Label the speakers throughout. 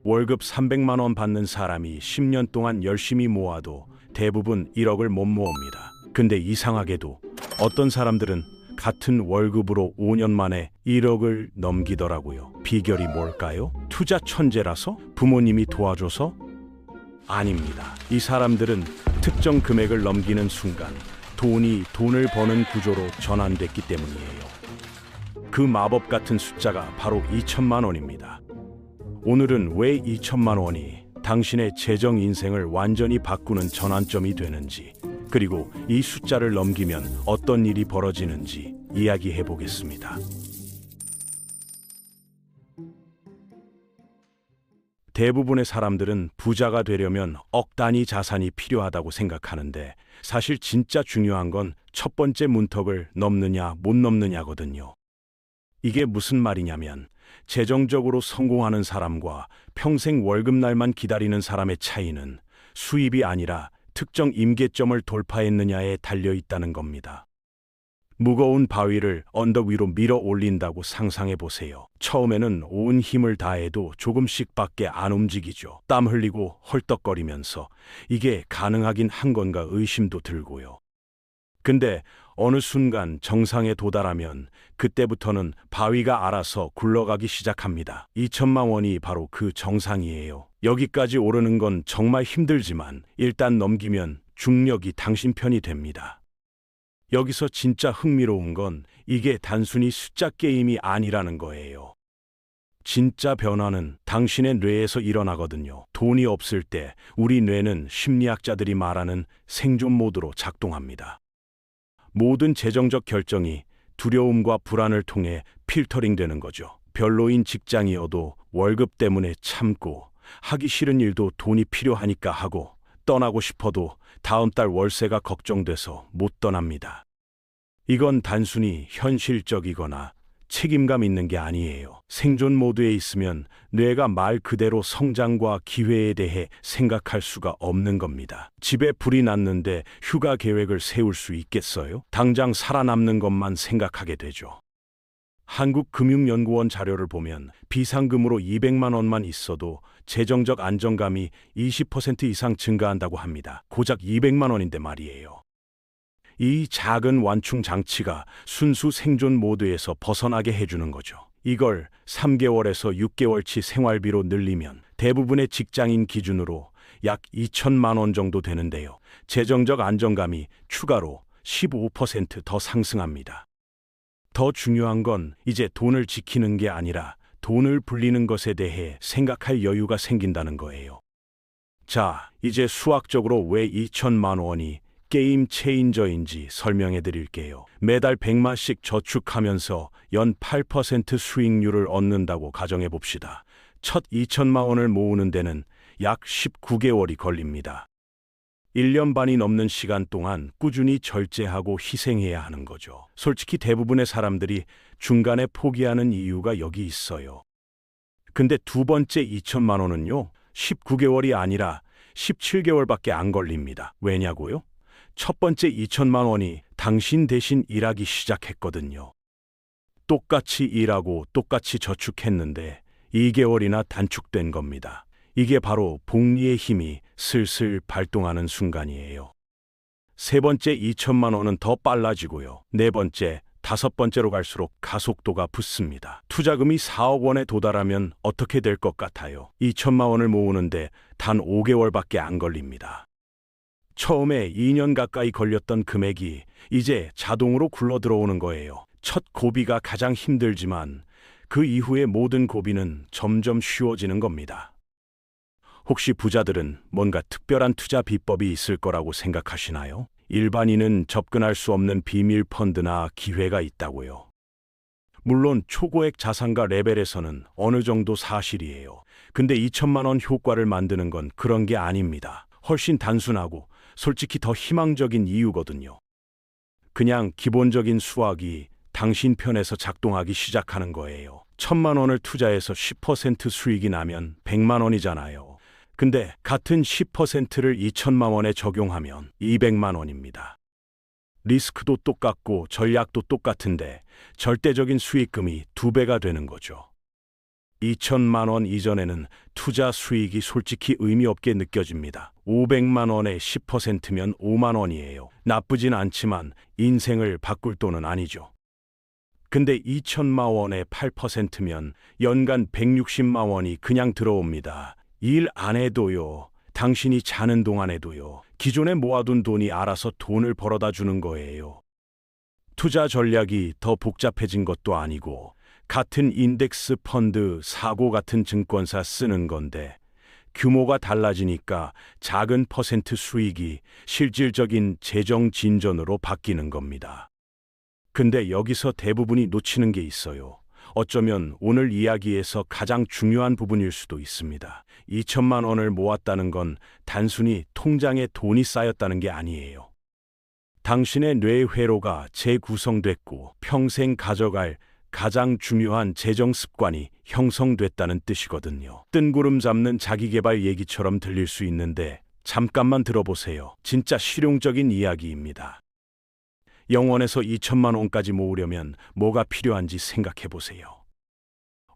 Speaker 1: 월급 300만 원 받는 사람이 10년 동안 열심히 모아도 대부분 1억을 못 모읍니다. 근데 이상하게도 어떤 사람들은 같은 월급으로 5년 만에 1억을 넘기더라고요. 비결이 뭘까요? 투자 천재라서? 부모님이 도와줘서? 아닙니다. 이 사람들은 특정 금액을 넘기는 순간 돈이 돈을 버는 구조로 전환됐기 때문이에요. 그 마법 같은 숫자가 바로 2천만 원입니다. 오늘은 왜 2천만 원이 당신의 재정 인생을 완전히 바꾸는 전환점이 되는지, 그리고 이 숫자를 넘기면 어떤 일이 벌어지는지 이야기해 보겠습니다. 대부분의 사람들은 부자가 되려면 억 단위 자산이 필요하다고 생각하는데, 사실 진짜 중요한 건 첫 번째 문턱을 넘느냐 못 넘느냐거든요. 이게 무슨 말이냐면, 재정적으로 성공하는 사람과 평생 월급날만 기다리는 사람의 차이는 수입이 아니라 특정 임계점을 돌파했느냐에 달려 있다는 겁니다. 무거운 바위를 언덕 위로 밀어 올린다고 상상해 보세요. 처음에는 온 힘을 다해도 조금씩밖에 안 움직이죠. 땀 흘리고 헐떡거리면서 이게 가능하긴 한 건가 의심도 들고요. 근데 어느 순간 정상에 도달하면 그때부터는 바위가 알아서 굴러가기 시작합니다. 2천만 원이 바로 그 정상이에요. 여기까지 오르는 건 정말 힘들지만 일단 넘기면 중력이 당신 편이 됩니다. 여기서 진짜 흥미로운 건 이게 단순히 숫자 게임이 아니라는 거예요. 진짜 변화는 당신의 뇌에서 일어나거든요. 돈이 없을 때 우리 뇌는 심리학자들이 말하는 생존 모드로 작동합니다. 모든 재정적 결정이 두려움과 불안을 통해 필터링 되는 거죠. 별로인 직장이어도 월급 때문에 참고, 하기 싫은 일도 돈이 필요하니까 하고, 떠나고 싶어도 다음 달 월세가 걱정돼서 못 떠납니다. 이건 단순히 현실적이거나 책임감 있는 게 아니에요. 생존 모드에 있으면 뇌가 말 그대로 성장과 기회에 대해 생각할 수가 없는 겁니다. 집에 불이 났는데 휴가 계획을 세울 수 있겠어요? 당장 살아남는 것만 생각하게 되죠. 한국금융연구원 자료를 보면 비상금으로 200만 원만 있어도 재정적 안정감이 20% 이상 증가한다고 합니다. 고작 200만 원인데 말이에요. 이 작은 완충 장치가 순수 생존 모드에서 벗어나게 해주는 거죠. 이걸 3개월에서 6개월치 생활비로 늘리면 대부분의 직장인 기준으로 약 2천만 원 정도 되는데요. 재정적 안정감이 추가로 15% 더 상승합니다. 더 중요한 건 이제 돈을 지키는 게 아니라 돈을 불리는 것에 대해 생각할 여유가 생긴다는 거예요. 자, 이제 수학적으로 왜 2천만 원이 게임 체인저인지 설명해 드릴게요. 매달 100만씩 저축하면서 연 8% 수익률을 얻는다고 가정해 봅시다. 첫 2천만 원을 모으는 데는 약 19개월이 걸립니다. 1년 반이 넘는 시간 동안 꾸준히 절제하고 희생해야 하는 거죠. 솔직히 대부분의 사람들이 중간에 포기하는 이유가 여기 있어요. 근데 두 번째 2천만 원은요, 19개월이 아니라 17개월밖에 안 걸립니다. 왜냐고요? 첫 번째 2천만 원이 당신 대신 일하기 시작했거든요. 똑같이 일하고 똑같이 저축했는데 2개월이나 단축된 겁니다. 이게 바로 복리의 힘이 슬슬 발동하는 순간이에요. 세 번째 2천만 원은 더 빨라지고요. 네 번째, 다섯 번째로 갈수록 가속도가 붙습니다. 투자금이 4억 원에 도달하면 어떻게 될 것 같아요? 2천만 원을 모으는데 단 5개월밖에 안 걸립니다. 처음에 2년 가까이 걸렸던 금액이 이제 자동으로 굴러 들어오는 거예요. 첫 고비가 가장 힘들지만 그 이후의 모든 고비는 점점 쉬워지는 겁니다. 혹시 부자들은 뭔가 특별한 투자 비법이 있을 거라고 생각하시나요? 일반인은 접근할 수 없는 비밀 펀드나 기회가 있다고요. 물론 초고액 자산가 레벨에서는 어느 정도 사실이에요. 근데 2천만 원 효과를 만드는 건 그런 게 아닙니다. 훨씬 단순하고 솔직히 더 희망적인 이유거든요. 그냥 기본적인 수학이 당신 편에서 작동하기 시작하는 거예요. 1,000만 원을 투자해서 10% 수익이 나면 100만 원이잖아요. 근데 같은 10%를 2천만 원에 적용하면 200만 원입니다. 리스크도 똑같고 전략도 똑같은데 절대적인 수익금이 2배가 되는 거죠. 2천만 원 이전에는 투자 수익이 솔직히 의미 없게 느껴집니다. 500만 원의 10%면 5만 원이에요. 나쁘진 않지만 인생을 바꿀 돈은 아니죠. 근데 2천만 원의 8%면 연간 160만 원이 그냥 들어옵니다. 일 안 해도요. 당신이 자는 동안에도요. 기존에 모아둔 돈이 알아서 돈을 벌어다 주는 거예요. 투자 전략이 더 복잡해진 것도 아니고 같은 인덱스 펀드 사고 같은 증권사 쓰는 건데 규모가 달라지니까 작은 퍼센트 수익이 실질적인 재정 진전으로 바뀌는 겁니다. 근데 여기서 대부분이 놓치는 게 있어요. 어쩌면 오늘 이야기에서 가장 중요한 부분일 수도 있습니다. 2천만 원을 모았다는 건 단순히 통장에 돈이 쌓였다는 게 아니에요. 당신의 뇌회로가 재구성됐고 평생 가져갈 가장 중요한 재정 습관이 형성됐다는 뜻이거든요. 뜬구름 잡는 자기계발 얘기처럼 들릴 수 있는데 잠깐만 들어보세요. 진짜 실용적인 이야기입니다. 0원에서 2천만 원까지 모으려면 뭐가 필요한지 생각해 보세요.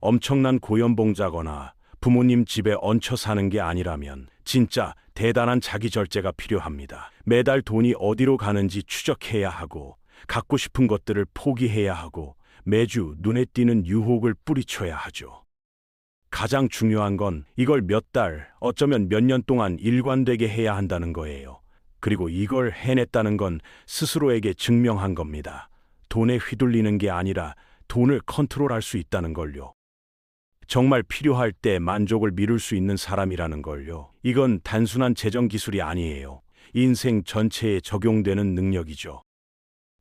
Speaker 1: 엄청난 고연봉자거나 부모님 집에 얹혀 사는 게 아니라면 진짜 대단한 자기 절제가 필요합니다. 매달 돈이 어디로 가는지 추적해야 하고 갖고 싶은 것들을 포기해야 하고 매주 눈에 띄는 유혹을 뿌리쳐야 하죠. 가장 중요한 건 이걸 몇 달, 어쩌면 몇 년 동안 일관되게 해야 한다는 거예요. 그리고 이걸 해냈다는 건 스스로에게 증명한 겁니다. 돈에 휘둘리는 게 아니라 돈을 컨트롤할 수 있다는 걸요. 정말 필요할 때 만족을 미룰 수 있는 사람이라는 걸요. 이건 단순한 재정 기술이 아니에요. 인생 전체에 적용되는 능력이죠.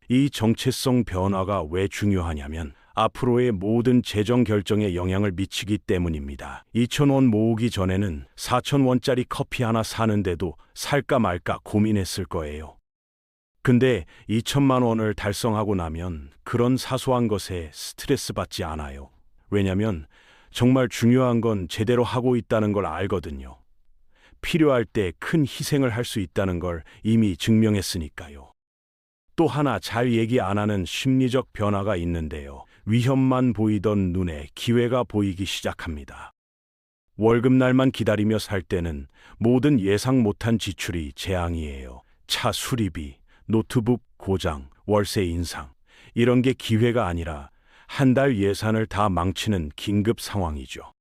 Speaker 1: 이 정체성 변화가 왜 중요하냐면 앞으로의 모든 재정 결정에 영향을 미치기 때문입니다. 2,000원 모으기 전에는 4,000원짜리 커피 하나 사는데도 살까 말까 고민했을 거예요. 근데 2천만 원을 달성하고 나면 그런 사소한 것에 스트레스 받지 않아요. 왜냐면 정말 중요한 건 제대로 하고 있다는 걸 알거든요. 필요할 때 큰 희생을 할 수 있다는 걸 이미 증명했으니까요. 또 하나 잘 얘기 안 하는 심리적 변화가 있는데요. 위험만 보이던 눈에 기회가 보이기 시작합니다. 월급날만 기다리며 살 때는 모든 예상 못한 지출이 재앙이에요. 차 수리비, 노트북 고장, 월세 인상. 이런 게 기회가 아니라 한 달 예산을 다 망치는 긴급 상황이죠.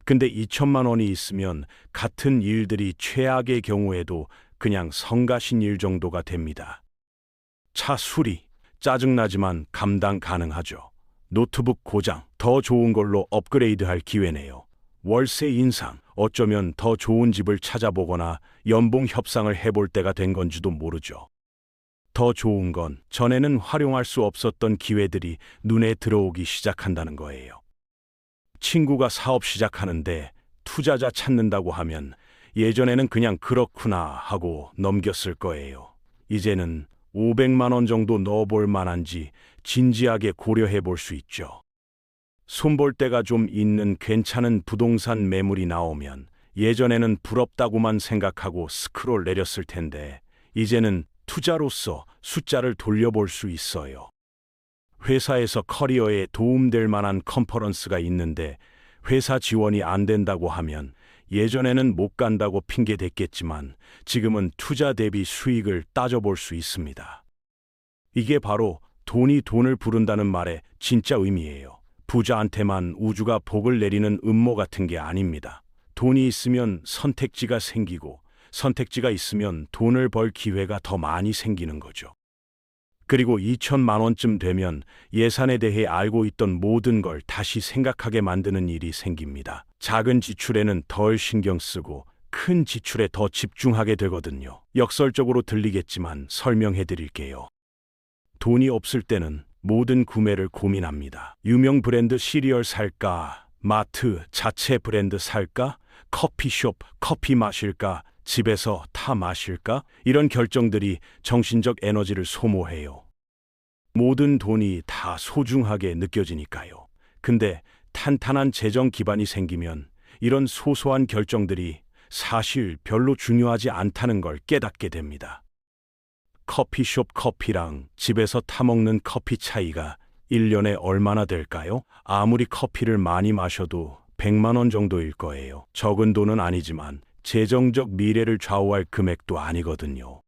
Speaker 1: 근데 2천만 원이 있으면 같은 일들이 최악의 경우에도 그냥 성가신 일 정도가 됩니다. 차 수리, 짜증나지만 감당 가능하죠. 노트북 고장, 더 좋은 걸로 업그레이드할 기회네요. 월세 인상, 어쩌면 더 좋은 집을 찾아보거나 연봉 협상을 해볼 때가 된 건지도 모르죠. 더 좋은 건 전에는 활용할 수 없었던 기회들이 눈에 들어오기 시작한다는 거예요. 친구가 사업 시작하는데 투자자 찾는다고 하면 예전에는 그냥 그렇구나 하고 넘겼을 거예요. 이제는 500만 원 정도 넣어볼 만한지 진지하게 고려해 볼 수 있죠. 손볼 데가 좀 있는 괜찮은 부동산 매물이 나오면 예전에는 부럽다고만 생각하고 스크롤 내렸을 텐데 이제는 투자로서 숫자를 돌려볼 수 있어요. 회사에서 커리어에 도움될 만한 컨퍼런스가 있는데 회사 지원이 안 된다고 하면 예전에는 못 간다고 핑계 댔겠지만 지금은 투자 대비 수익을 따져볼 수 있습니다. 이게 바로 돈이 돈을 부른다는 말의 진짜 의미예요. 부자한테만 우주가 복을 내리는 음모 같은 게 아닙니다. 돈이 있으면 선택지가 생기고 선택지가 있으면 돈을 벌 기회가 더 많이 생기는 거죠. 그리고 2천만 원쯤 되면 예산에 대해 알고 있던 모든 걸 다시 생각하게 만드는 일이 생깁니다. 작은 지출에는 덜 신경 쓰고 큰 지출에 더 집중하게 되거든요. 역설적으로 들리겠지만 설명해 드릴게요. 돈이 없을 때는 모든 구매를 고민합니다. 유명 브랜드 시리얼 살까? 마트 자체 브랜드 살까? 커피숍 커피 마실까? 집에서 타 마실까? 이런 결정들이 정신적 에너지를 소모해요. 모든 돈이 다 소중하게 느껴지니까요. 근데 탄탄한 재정 기반이 생기면 이런 소소한 결정들이 사실 별로 중요하지 않다는 걸 깨닫게 됩니다. 커피숍 커피랑 집에서 타먹는 커피 차이가 1년에 얼마나 될까요? 아무리 커피를 많이 마셔도 100만 원 정도일 거예요. 적은 돈은 아니지만 재정적 미래를 좌우할 금액도 아니거든요.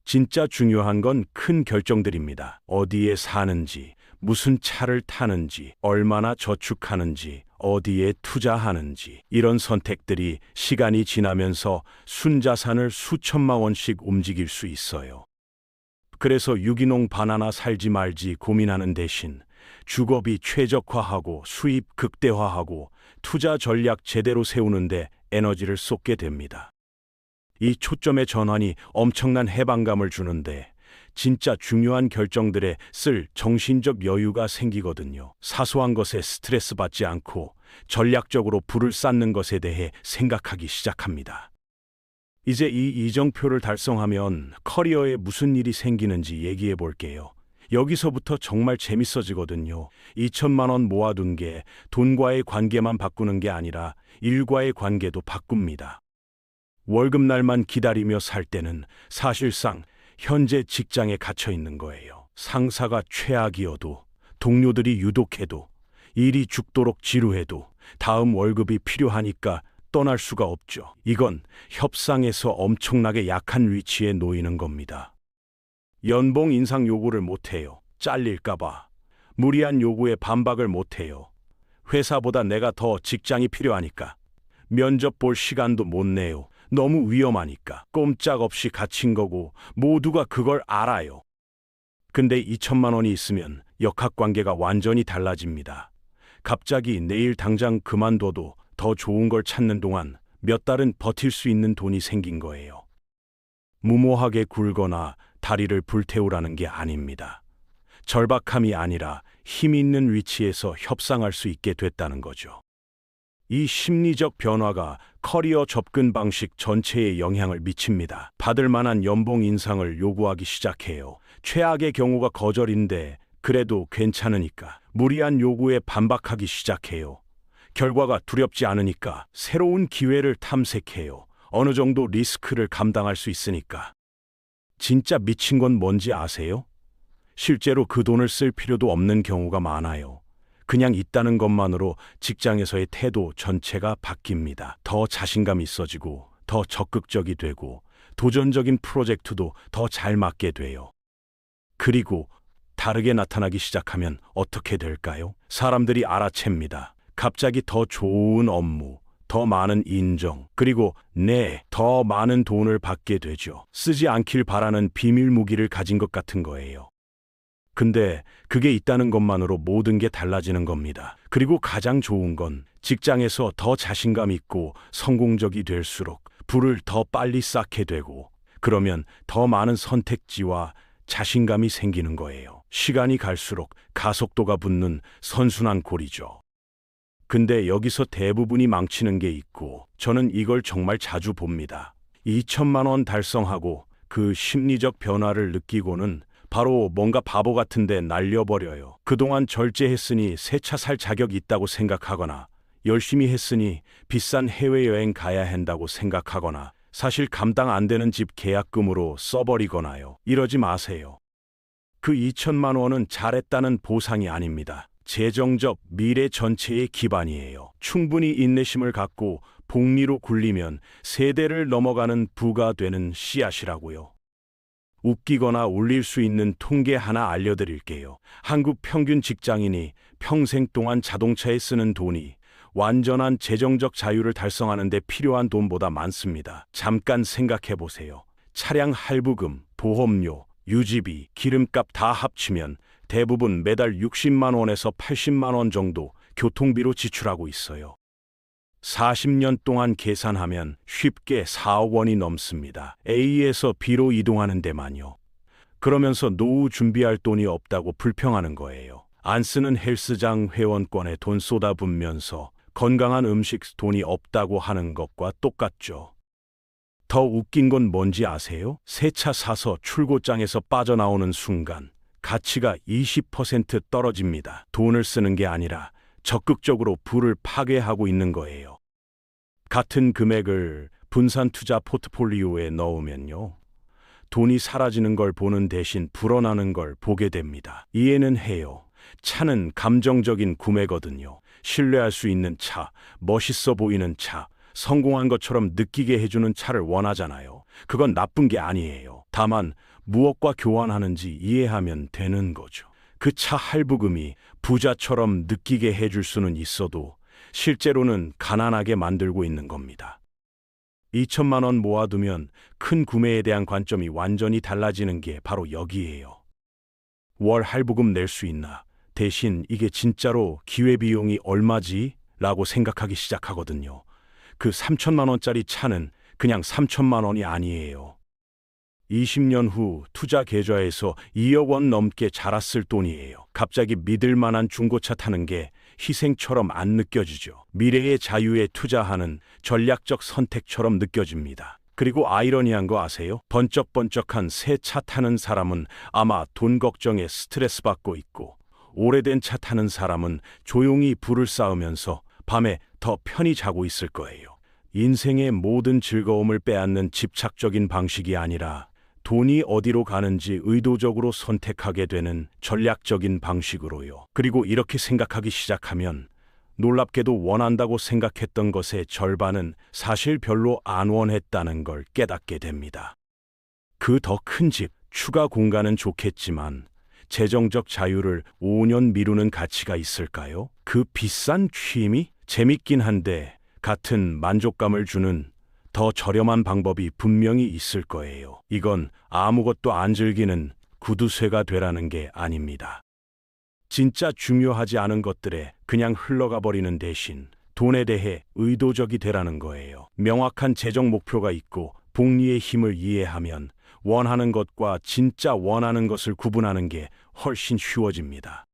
Speaker 1: 진짜 중요한 건 큰 결정들입니다. 어디에 사는지, 무슨 차를 타는지, 얼마나 저축하는지, 어디에 투자하는지, 이런 선택들이 시간이 지나면서 순자산을 수천만 원씩 움직일 수 있어요. 그래서 유기농 바나나 살지 말지 고민하는 대신 주거비 최적화하고 수입 극대화하고 투자 전략 제대로 세우는데 에너지를 쏟게 됩니다. 이 초점의 전환이 엄청난 해방감을 주는데 진짜 중요한 결정들에 쓸 정신적 여유가 생기거든요. 사소한 것에 스트레스 받지 않고 전략적으로 불을 쌓는 것에 대해 생각하기 시작합니다. 이제 이 이정표를 달성하면 커리어에 무슨 일이 생기는지 얘기해 볼게요. 여기서부터 정말 재밌어지거든요. 2천만 원 모아둔 게 돈과의 관계만 바꾸는 게 아니라 일과의 관계도 바꿉니다. 월급날만 기다리며 살 때는 사실상 현재 직장에 갇혀 있는 거예요. 상사가 최악이어도, 동료들이 유독해도, 일이 죽도록 지루해도 다음 월급이 필요하니까 떠날 수가 없죠. 이건 협상에서 엄청나게 약한 위치에 놓이는 겁니다. 연봉 인상 요구를 못해요. 잘릴까봐. 무리한 요구에 반박을 못해요. 회사보다 내가 더 직장이 필요하니까. 면접 볼 시간도 못 내요. 너무 위험하니까. 꼼짝없이 갇힌 거고 모두가 그걸 알아요. 근데 2천만 원이 있으면 역학관계가 완전히 달라집니다. 갑자기 내일 당장 그만둬도 더 좋은 걸 찾는 동안 몇 달은 버틸 수 있는 돈이 생긴 거예요. 무모하게 굴거나 다리를 불태우라는 게 아닙니다. 절박함이 아니라 힘 있는 위치에서 협상할 수 있게 됐다는 거죠. 이 심리적 변화가 커리어 접근 방식 전체에 영향을 미칩니다. 받을 만한 연봉 인상을 요구하기 시작해요. 최악의 경우가 거절인데 그래도 괜찮으니까 무리한 요구에 반박하기 시작해요. 결과가 두렵지 않으니까 새로운 기회를 탐색해요. 어느 정도 리스크를 감당할 수 있으니까. 진짜 미친 건 뭔지 아세요? 실제로 그 돈을 쓸 필요도 없는 경우가 많아요. 그냥 있다는 것만으로 직장에서의 태도 전체가 바뀝니다. 더 자신감 있어지고, 더 적극적이 되고, 도전적인 프로젝트도 더 잘 맞게 돼요. 그리고 다르게 나타나기 시작하면 어떻게 될까요? 사람들이 알아챕니다. 갑자기 더 좋은 업무, 더 많은 인정, 그리고 더 많은 돈을 받게 되죠. 쓰지 않길 바라는 비밀 무기를 가진 것 같은 거예요. 근데 그게 있다는 것만으로 모든 게 달라지는 겁니다. 그리고 가장 좋은 건 직장에서 더 자신감 있고 성공적이 될수록 불을 더 빨리 쌓게 되고 그러면 더 많은 선택지와 자신감이 생기는 거예요. 시간이 갈수록 가속도가 붙는 선순환 고리죠. 근데 여기서 대부분이 망치는 게 있고 저는 이걸 정말 자주 봅니다. 2천만 원 달성하고 그 심리적 변화를 느끼고는 바로 뭔가 바보 같은데 날려버려요. 그동안 절제했으니 새 차 살 자격 있다고 생각하거나 열심히 했으니 비싼 해외여행 가야 한다고 생각하거나 사실 감당 안 되는 집 계약금으로 써버리거나요. 이러지 마세요. 그 2천만 원은 잘했다는 보상이 아닙니다. 재정적 미래 전체의 기반이에요. 충분히 인내심을 갖고 복리로 굴리면 세대를 넘어가는 부가 되는 씨앗이라고요. 웃기거나 울릴 수 있는 통계 하나 알려드릴게요. 한국 평균 직장인이 평생 동안 자동차에 쓰는 돈이 완전한 재정적 자유를 달성하는 데 필요한 돈보다 많습니다. 잠깐 생각해 보세요. 차량 할부금, 보험료, 유지비, 기름값 다 합치면 대부분 매달 60만 원에서 80만 원 정도 교통비로 지출하고 있어요. 40년 동안 계산하면 쉽게 4억 원이 넘습니다. A에서 B로 이동하는 데만요. 그러면서 노후 준비할 돈이 없다고 불평하는 거예요. 안 쓰는 헬스장 회원권에 돈 쏟아붓면서 건강한 음식 돈이 없다고 하는 것과 똑같죠. 더 웃긴 건 뭔지 아세요? 새 차 사서 출고장에서 빠져나오는 순간 가치가 20% 떨어집니다. 돈을 쓰는 게 아니라 적극적으로 부를 파괴하고 있는 거예요. 같은 금액을 분산 투자 포트폴리오에 넣으면요. 돈이 사라지는 걸 보는 대신 불어나는 걸 보게 됩니다. 이해는 해요. 차는 감정적인 구매거든요. 신뢰할 수 있는 차, 멋있어 보이는 차, 성공한 것처럼 느끼게 해주는 차를 원하잖아요. 그건 나쁜 게 아니에요. 다만 무엇과 교환하는지 이해하면 되는 거죠. 그 차 할부금이 부자처럼 느끼게 해줄 수는 있어도 실제로는 가난하게 만들고 있는 겁니다. 2천만 원 모아두면 큰 구매에 대한 관점이 완전히 달라지는 게 바로 여기예요. 월 할부금 낼 수 있나? 대신 이게 진짜로 기회비용이 얼마지? 라고 생각하기 시작하거든요. 그 3천만 원짜리 차는 그냥 3천만 원이 아니에요. 20년 후 투자 계좌에서 2억 원 넘게 자랐을 돈이에요. 갑자기 믿을 만한 중고차 타는 게 희생처럼 안 느껴지죠. 미래의 자유에 투자하는 전략적 선택처럼 느껴집니다. 그리고 아이러니한 거 아세요? 번쩍번쩍한 새 차 타는 사람은 아마 돈 걱정에 스트레스 받고 있고, 오래된 차 타는 사람은 조용히 불을 쌓으면서 밤에 더 편히 자고 있을 거예요. 인생의 모든 즐거움을 빼앗는 집착적인 방식이 아니라 돈이 어디로 가는지 의도적으로 선택하게 되는 전략적인 방식으로요. 그리고 이렇게 생각하기 시작하면 놀랍게도 원한다고 생각했던 것의 절반은 사실 별로 안 원했다는 걸 깨닫게 됩니다. 그 더 큰 집, 추가 공간은 좋겠지만 재정적 자유를 5년 미루는 가치가 있을까요? 그 비싼 취미? 재밌긴 한데 같은 만족감을 주는 더 저렴한 방법이 분명히 있을 거예요. 이건 아무것도 안 즐기는 구두쇠가 되라는 게 아닙니다. 진짜 중요하지 않은 것들에 그냥 흘러가 버리는 대신 돈에 대해 의도적이 되라는 거예요. 명확한 재정 목표가 있고 복리의 힘을 이해하면 원하는 것과 진짜 원하는 것을 구분하는 게 훨씬 쉬워집니다.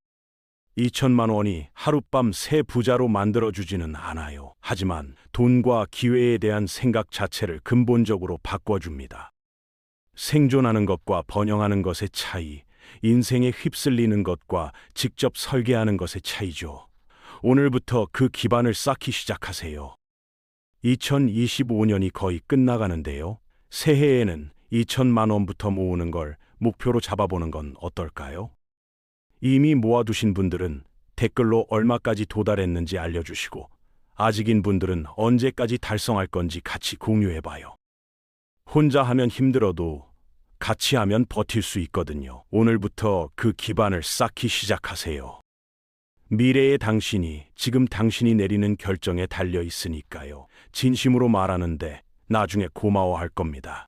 Speaker 1: 2천만 원이 하룻밤 새 부자로 만들어주지는 않아요. 하지만 돈과 기회에 대한 생각 자체를 근본적으로 바꿔줍니다. 생존하는 것과 번영하는 것의 차이, 인생에 휩쓸리는 것과 직접 설계하는 것의 차이죠. 오늘부터 그 기반을 쌓기 시작하세요. 2025년이 거의 끝나가는데요. 새해에는 2천만 원부터 모으는 걸 목표로 잡아보는 건 어떨까요? 이미 모아두신 분들은 댓글로 얼마까지 도달했는지 알려주시고, 아직인 분들은 언제까지 달성할 건지 같이 공유해봐요. 혼자 하면 힘들어도 같이 하면 버틸 수 있거든요. 오늘부터 그 기반을 쌓기 시작하세요. 미래의 당신이 지금 당신이 내리는 결정에 달려 있으니까요. 진심으로 말하는데 나중에 고마워할 겁니다.